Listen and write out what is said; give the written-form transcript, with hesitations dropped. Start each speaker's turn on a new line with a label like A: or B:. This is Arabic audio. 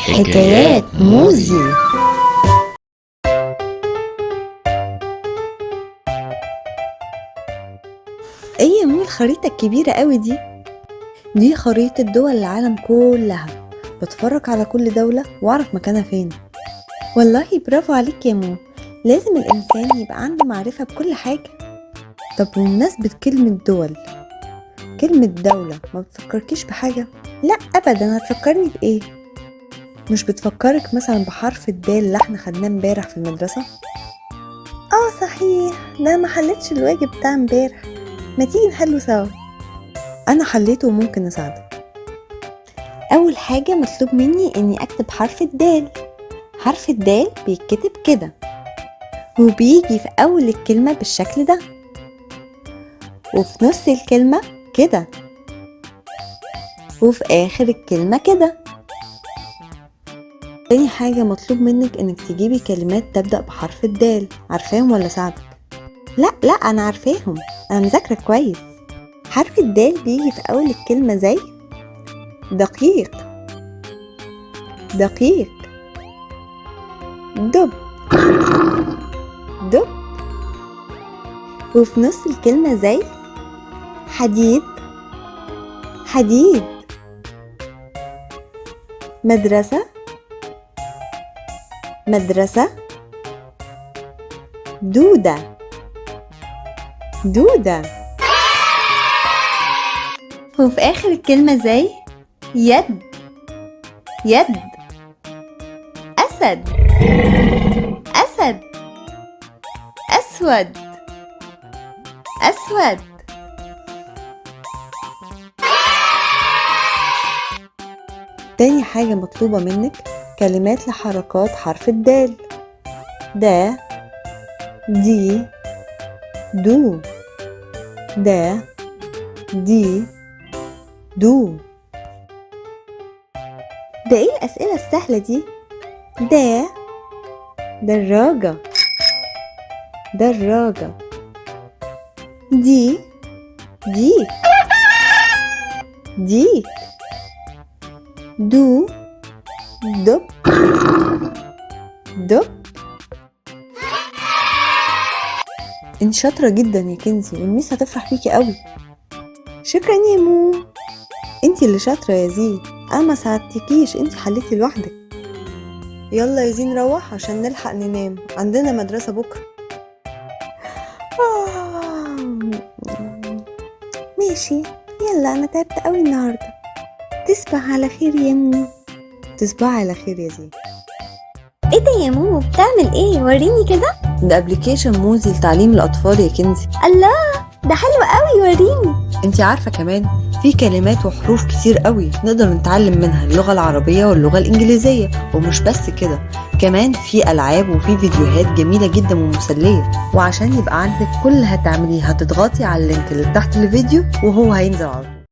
A: حكايات موزي. ايه يا مو الخريطة الكبيرة قوي دي؟ دي خريطة دول العالم كلها، بتفرج على كل دولة واعرف مكانها فين. والله برافو عليك يا مو، لازم الانسان يبقى عنده معرفة بكل حاجة. طب بمناسبة كلمة دول، كلمة دولة ما بتفكركيش بحاجة؟ لا ابدا، هتفكرني بايه؟ مش بتفكرك مثلا بحرف الدال اللي احنا خدناه امبارح في المدرسة؟ صحيح، ده ما حلتش الواجب بتاع امبارح، ما تيجي نحله سوا؟ انا حليته وممكن اساعدك. اول حاجة مطلوب مني اني اكتب حرف الدال. حرف الدال بيتكتب كده، وبيجي في اول الكلمة بالشكل ده، وفي نص الكلمة كده، وفي اخر الكلمة كده. تاني حاجة مطلوب منك انك تجيبي كلمات تبدأ بحرف الدال. عارفاهم ولا ساعدك؟ لا انا عارفاهم، انا مذاكرة كويس. حرف الدال بيجي في اول الكلمة زي دقيق، دقيق، دب، دب. وفي نص الكلمة زي حديد، حديد. مدرسة، مدرسة. دودة، دودة. وفي آخر الكلمة زي يد، يد. أسد، أسد. أسود، أسود. تاني حاجة مطلوبة منك كلمات لحركات حرف الدال. دا، دي، دو، دا، دي، دو. ده ايه الأسئلة السهلة دي؟ دا، دراجة، دراجة. دي، ديك، ديك. دو، دب، دب. انت شاطرة جدا يا كنزي، والميس هتفرح بيكي قوي. شكرا يا مو، انت اللي شاطرة يا زي، انا ما ساعدتكيش، انت حليتي لوحدك. يلا يا زي نروح عشان نلحق ننام، عندنا مدرسة بكرة. ماشي، يلا انا تعبت قوي النهاردة. تصبح على خير يا مو. تصبح على خير يا زي.
B: ايه ده يا مو، بتعمل ايه؟ وريني كده.
A: ده ابلكيشن موزي لتعليم الاطفال يا كنزي.
B: الله، ده حلو قوي، وريني.
A: انت عارفة كمان في كلمات وحروف كتير قوي نقدر نتعلم منها اللغة العربية واللغة الإنجليزية. ومش بس كده، كمان في ألعاب وفي فيديوهات جميلة جدا ومسلية. وعشان يبقى عندك كل اللي هتعمليه، هتضغطي على اللينك اللي تحت الفيديو وهو هينزل على طول.